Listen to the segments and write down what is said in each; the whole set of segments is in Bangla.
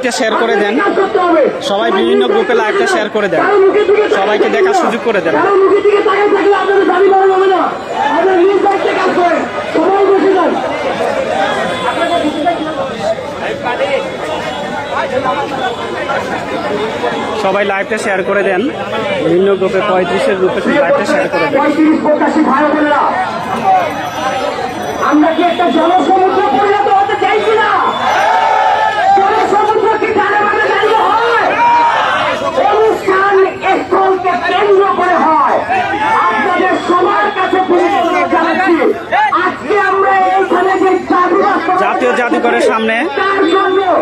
লাইভটা শেয়ার করে দেন, সবাই বিভিন্ন গ্রুপে লাইভটা শেয়ার করে দেন, সবাইকে দেখার সুযোগ করে দেন। সবাই লাইভটা শেয়ার করে দেন, বিভিন্ন গ্রুপে 35-এর গ্রুপে লাইভটা শেয়ার করে দেন। আমরা কি একটা জনসমুদ্র পরিণত হতে চাইছি না? জনসমুদ্র কি জানে জানতে হয়? অনুষ্ঠান স্থলকে কেন্দ্র করে হয়। আপনাদের সবার কাছে জানাচ্ছি, আজকে আমরা এইখানে যে জাতীয় জাদুঘরের সামনে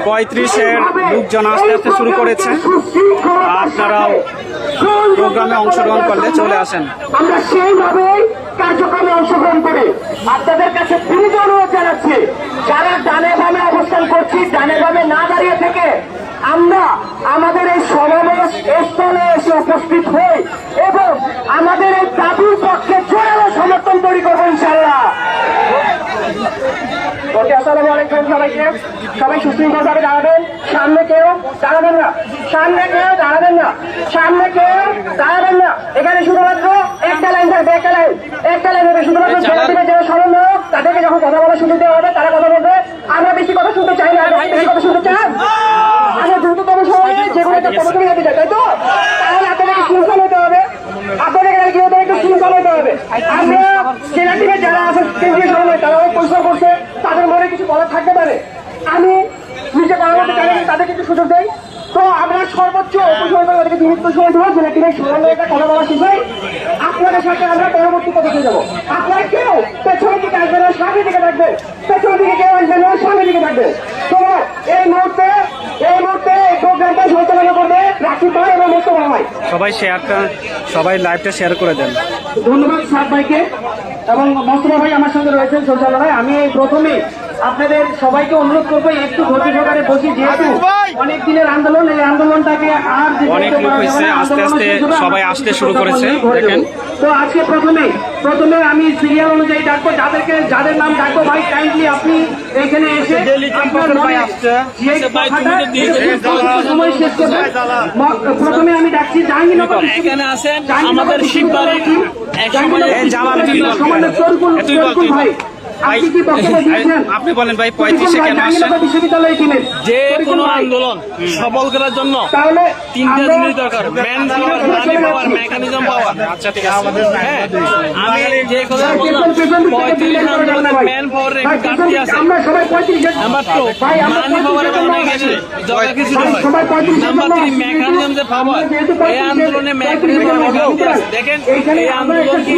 35-এর লোকজন আস্তে আস্তে শুরু করেছে। আপনারাও প্রোগ্রামে অংশগ্রহণ করলে চলে আসেন। আমরা সেইভাবেই কার্যক্রমে অংশগ্রহণ করি। আপনাদের কাছে বিনীত অনুরোধ জানাচ্ছি, যারা ডানে বামে অবস্থান করছি, ডানে বামে না দাঁড়িয়ে থেকে আমরা আমাদের এই সমাবেশ স্থলে এসে উপস্থিত হই এবং আমাদের এই দাবির পক্ষে জোরালো সমর্থন তৈরি করবো ইনশাআল্লাহ। ওকে, আসসালামু আলাইকুম সবাইকে। সবাই সুশৃঙ্খলভাবে দাঁড়াবেন। সামনে কেউ দাঁড়াবেন না, সামনে কেউ দাঁড়াবেন না, সামনে কেউ দাঁড়াবেন না। এখানে শুধুমাত্র একটা লাইন থাকবে, একটা লাইন হবে। শুধুমাত্র যারা সমন্বয়ক তাদেরকে যখন কথা বলা শুনতে দেওয়া হবে তারা কথা বলবে। আমরা বেশি কথা শুনতে চাই না। বেশি কথা শুনতে চান? আমরা দ্রুততম সময়ে যেগুলো একটা প্রবর্তন হতে চাই, তাই তো? তাহলে আপনাদেরকে শৃঙ্খল হতে হবে, আপনাদের কি হতে একটু শৃঙ্খল হতে হবে। আমরা জেলা টিমে যারা আছে কেন্দ্রীয় সমন্বয় তারা অনেক পরিশ্রম করছে, তাদের মনে কিছু বলা থাকতে পারে। আমি নিজে কথা বলতে চাই, তাদেরকে একটু সুযোগ দেয়। তো আমরা সর্বোচ্চ উপসময় তাদেরকে বিনীত সময় দেবো, জেলা টিমের সমন্বয়টা কথা বলা শেষে আপনাদের সাথে আমরা পরবর্তী পদক্ষেপে যাবো। আপনারা কেউ পেছনের দিকে আসবেন না, সামনের দিকে থাকবেন। পেছনের দিকে কেউ আসবেন না, সামনের দিকে থাকবেন। তো এই মুহূর্তে এই প্রোগ্রামটা সঞ্চালনা করবে রাকিব ভাই এবং মোস্তফা ভাই। সবাই লাইভটা শেয়ার করে দেন। ধন্যবাদ সাদ ভাইকে এবং মোস্তফা ভাই আমার সঙ্গে রয়েছেন সঞ্চালনায়। আমি এই প্রথমে আপনাদের সবাইকে অনুরোধ করবো একটু ধৈর্য সহকারে বসি, যেহেতু অনেক দিনের আন্দোলন, এই আন্দোলনটাকে আর অনেক লোক হয়েছে, আস্তে আস্তে সবাই আসতে শুরু করেছে। দেখেন, তো আজকে প্রথমে আমি সিরিয়াল অনুযায়ী ডাকবো, যাদের নাম ডাকবো। ভাই কাইন্ডলি আপনি এখানে এসে প্রথমে আমি ডাকছি জাহাঙ্গীরনগর। এখানে আসেন আমাদের শিববাড়ি ভাই, আপনি বলেন ভাই 35-এ কেন আসছেন? যে কোনো আন্দোলন সফল করার জন্য তিনটা জিনিস দরকার: ম্যান পাওয়ার, মানি পাওয়ার, মেকানিজম পাওয়ার। আচ্ছা, ঠিক আছে। হ্যাঁ, আমি যে কথা বললাম 35 আন্দোলনের ম্যান পাওয়ার একটু ঘাটতি আছে। নাম্বার 2 মানি পাওয়ার এবং কিছু নাম্বার 3 মেকানিজম যে পাওয়ার। এই আন্দোলনে মেকানিজম ঘাটতি আছে। দেখেন, এই আন্দোলন কি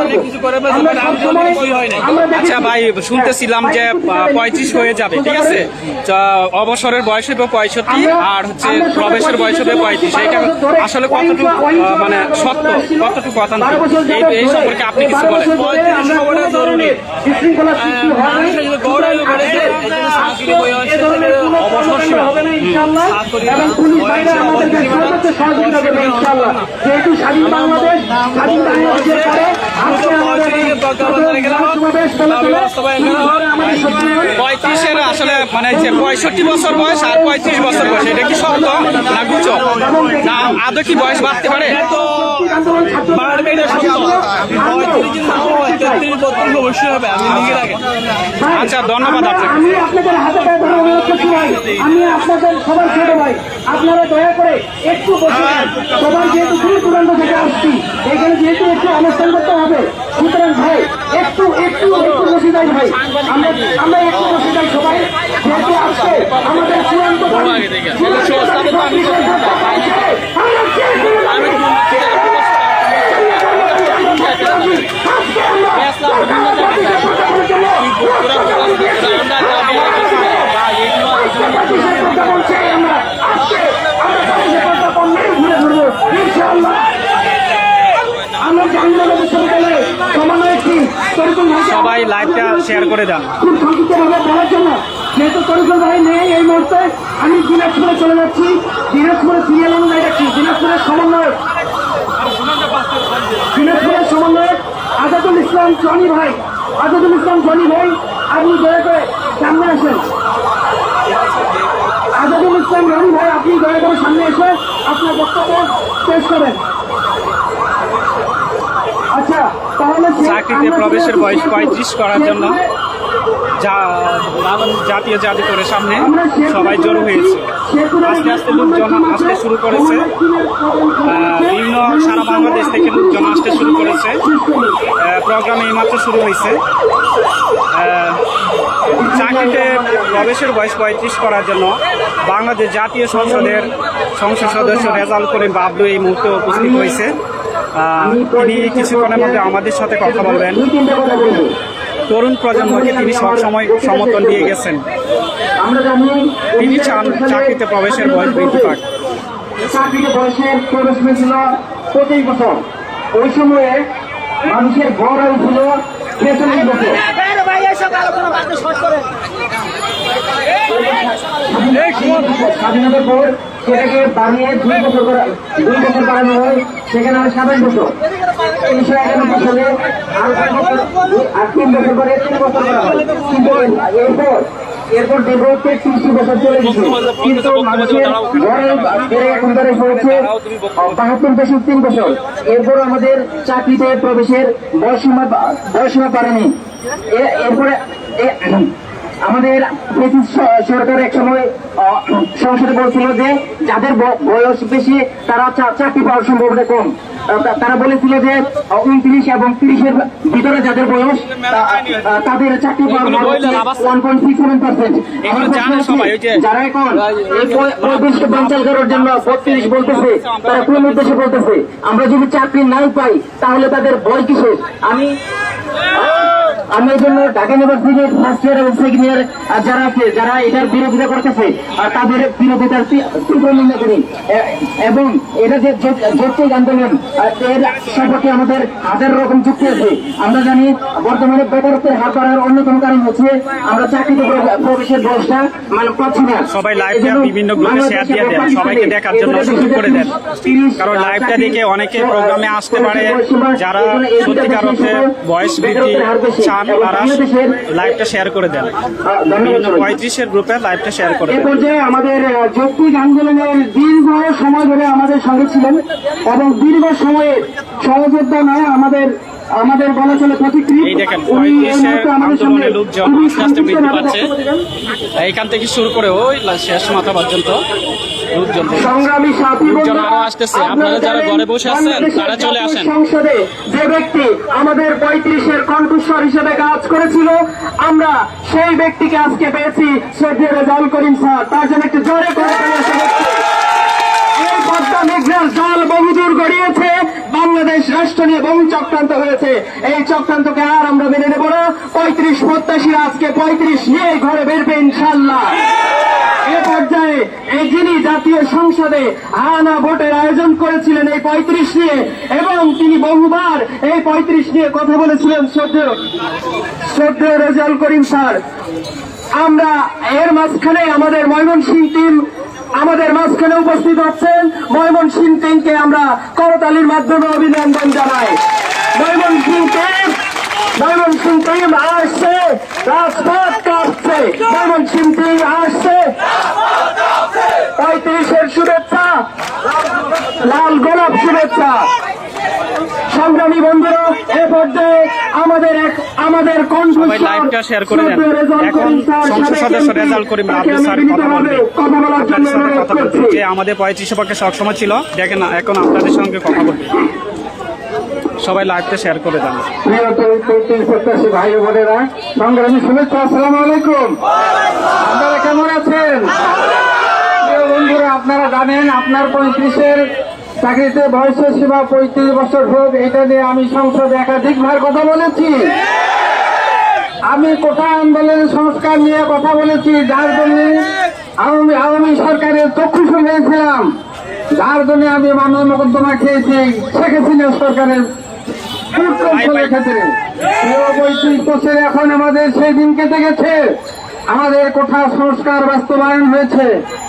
অনেক কিছু করে ফেলছে, বাট আন্দোলন কিছুই হয় নাই। আচ্ছা ভাই, শুনতেছিলাম যে 35 হয়ে যাবে, ঠিক আছে? অবসরের বয়স হবে 65 আর হচ্ছে প্রবেশের বয়স হবে 35। এটা আসলে কতটুকু মানে সত্য, কতটুকু কথা এই সম্পর্কে আপনি কিছু বলেন? 35 হওয়াটা জরুরি। মানুষের যদি গৌরব বেড়েছে, এই জন্য চাকরি বয়স অবসর সীমা যেহেতু স্বাধীন বাংলাদেশ, স্বাধীন বাংলাদেশের পরে 35-এর আসলে মানে যে 65 বছর বয়স আর 35 বছর বয়স, এটা কি সত্য না গুজব, না আদৌ কি বয়স বাড়তে পারে? বাড়বে, এটা সত্য। 35 না হয় 33 32 অবশ্যই হবে। আমি লিখে রাখি। আচ্ছা, ধন্যবাদ আপনাকে। আমি আপনাদের হাতে পায়ে ধরে অনুরোধ করছি ভাই, আমি আপনাদের সবার ছোট ভাই, আপনারা দয়া করে একটু বসে সবার, যেহেতু দূর দূরান্ত থেকে আসছি, এখানে যেহেতু একটু অনুষ্ঠান করতে হবে, সুতরাং ভাই একটু বসে যাই ভাই, আমরা একটু বসে যাই সবাই, যেহেতু আসছে আমাদের চূড়ান্ত সবাই লাইভটা শেয়ার করে দেন। খুব সংক্ষিপ্তভাবে বলার জন্য, যেহেতু তরিকুল ভাই নেই এই মুহূর্তে, আমি দিনাজপুরে চলে যাচ্ছি। দিনাজপুরের সিরিয়াল অনুযায়ী রাখছি। দিনাজপুরের সমন্বয়ক আজাদুল ইসলাম জনি ভাই, আপনি দয়া করে সামনে আসেন। রাজুল ইসলাম রানী ভাই, আপনি দয়া করে সামনে এসে আপনার বক্তব্য পেশ করেন। আচ্ছা, তাহলে চাকরিতে প্রবেশের বয়স 35 করার জন্য জাতীয় জাদুঘরের সামনে সবাই জড়ো হয়েছে। আস্তে আস্তে লোকজন আসতে শুরু করেছে, বিভিন্ন সারা বাংলাদেশ থেকে লোকজন আসতে শুরু করেছে। প্রোগ্রাম এইমাত্র শুরু হয়েছে। চাকরিতে প্রবেশের বয়স 35 করার জন্য বাংলাদেশ জাতীয় সংসদের সংসদ সদস্য রেজাউল করিম বাবলু এই মুহূর্তে উপস্থিত হয়েছে। তিনি কিছুক্ষণের মধ্যে আমাদের সাথে কথা বলবেন। তরুণ প্রজন্মকে তিনি সবসময় সমর্থন দিয়ে গেছেন। তিনি চান চাকরিতে প্রবেশের বয়স বৃদ্ধি পাক। চাকরিতে বয়সের প্রবেশ হয়েছিল 25 বছর। ওই সময়ে মানুষের গড় আয়ু ছিল 46 বছর। স্বাধীনতার পর সেটাকে বাড়িয়ে 2 বছর বাড়ানো হয়, সেখানে হয় 27 বছর। 1991 সালে আর 3 বছর পরে 3 বছর করা হয়। কিন্তু এরপর ডেভেলপে 30 বছর চলে গেছে, কিন্তু মানুষের গড় বেড়ে এখন ধরে হয়েছে 72.3 বছর। এরপর আমাদের চাকরিতে প্রবেশের বয়সীমা পারেনি। এরপরে আমাদের সরকার এক সময় সংসদে বলছিল যে যাদের বয়স বেশি তারা চাকরি পাওয়ার সম্ভাবনা কম। তারা বলেছিল যে 29 এবং 30-এর ভিতরে যাদের বয়স তাদের চাকরি পাওয়ার 1.67%। যারা এখন এই বয়সকে বাঞ্চাল করার জন্য 32 বলতেছে, তারা কোন উদ্দেশ্যে বলতেছে? আমরা যদি চাকরি নাই পাই তাহলে তাদের ভয় কিসের? আমি এই জন্য ঢাকা ইউনিভার্সিটির ফার্স্ট ইয়ার এবং সেকেন্ড ইয়ার যারা আছে, যারা এটার বিরোধিতা করতেছে, তাদের বিরোধিতার তীব্র নিন্দা করি। এবং এটা যে যৌক্তিক আন্দোলন, এর সম্পর্কে আমাদের হাজার রকম যুক্তি আছে। আমরা জানি বর্তমানে বেকারত্বের হার বাড়ার অন্যতম কারণ হচ্ছে আমরা চাকরিতে প্রবেশের বয়সটা পাচ্ছি না। সবাই লাইভটা বিভিন্ন গ্রুপে শেয়ার দিয়ে দেন, সবাইকে দেখার জন্য সুযোগ করে দেন, কারণ লাইভটা দেখে অনেকে প্রোগ্রামে আসতে পারে। যারা সত্যিকার অর্থে বয়স বৃদ্ধি চান তারা লাইভটা শেয়ার করে দেন, বিভিন্ন 35-এর গ্রুপে লাইভটা শেয়ার করে দেন। এ পর্যায়ে আমাদের যৌক্তিক আন্দোলনের দীর্ঘ সময় ধরে আমাদের সঙ্গে ছিলেন এবং দীর্ঘ সময়ে সহযোদ্ধা নয় আমাদের বলা চলে প্রতিক্রিয়া। এই দেখেন 35-এর আন্দোলনের লোকজন আস্তে আস্তে বৃদ্ধি পাচ্ছে। এইখান থেকে শুরু করে ওই শেষ মাথা পর্যন্ত সংগ্রামী সাথী আরো আসতেছে। আপনারা যারা ঘরে বসে আছেন তারা চলে আসেন। সংসদে যে ব্যক্তি আমাদের 35-এর কণ্ঠস্বর হিসেবে কাজ করেছিল, আমরা সেই ব্যক্তিকে আজকে পেয়েছি, শ্রদ্ধেয় রেজাউল করিম স্যার। তার জন্য একটু জোরে করে এই পদ্মা মেঘনার জল বহুদূর গড়িয়েছে, বাংলাদেশ রাষ্ট্র নিয়ে বহু চক্রান্ত হয়েছে। এই চক্রান্তকে আর আমরা মেনে নেব না। 35 প্রত্যাশীরা আজকে 35 নিয়ে ঘরে বেরবে ইনশাল্লাহ। এ পর্যায়ে যিনি জাতীয় সংসদে আনা ভোটের আয়োজন করেছিলেন এই 35 নিয়ে, এবং তিনি বহুবার এই 35 নিয়ে কথা বলেছিলেন শ্রদ্ধেয় রেজাউল করিম স্যার। আমরা এর মাঝখানে আমাদের ময়মনসিংহ টিম আমাদের মাঝখানে উপস্থিত হচ্ছেন। ময়মনসিংহ টিমকে আমরা করতালির মাধ্যমে অভিনন্দন জানাই। ময়মনসিংহ টিম আসছে, রাজপথ কাঁপছে। ময়মনসিংহ টিম আসছে, 35-এর শুভেচ্ছা, লাল গোলাপ শুভেচ্ছা। সংগ্রামী বন্ধুরা, এ পর্যায়ে আমাদের সবাই লাইভটা শেয়ার করে দেন। এখন সংসদ সদস্য রেজাউল করিম বাবলু স্যার কথা বলবে। যে আমাদের 35 পক্ষে সবসময় ছিল, দেখেন এখন আপনাদের সঙ্গে কথা বলবে। সবাই লাইভটা শেয়ার করে দেন। প্রত্যাশী ভাই বোনেরা, সংগ্রামী শুভেচ্ছা, আসসালামু আলাইকুম। আপনারা কেমন আছেন? বন্ধুরা, আপনারা জানেন আপনার 35-এর চাকরিতে বয়সের সীমা 35 বছর হোক, এটা নিয়ে আমি সংসদে একাধিকবার কথা বলেছি। আমি কোটা আন্দোলনের সংস্কার নিয়ে কথা বলেছি, যার জন্য আওয়ামী সরকারের চক্ষুষে হয়েছিলাম, যার জন্য আমি মানব মোকদ্দমা খেয়েছি শেখ হাসিনা সরকারের ক্ষেত্রে। 35 বছর এখন আমাদের সেই দিন কেটে গেছে। আমাদের কোঠা সংস্কার বাস্তবায়ন হয়েছে,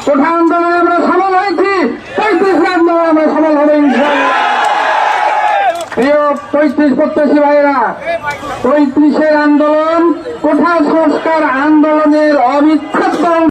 কোঠা আন্দোলনে আমরা সফল হয়েছি, 35 আন্দোলনে আমরা সফল হবে ইনশাআল্লাহ। প্রিয় 35 প্রত্যাশী ভাইয়েরা, 35-এর আন্দোলন কোঠা সংস্কার আন্দোলনের অবিচ্ছেদ্য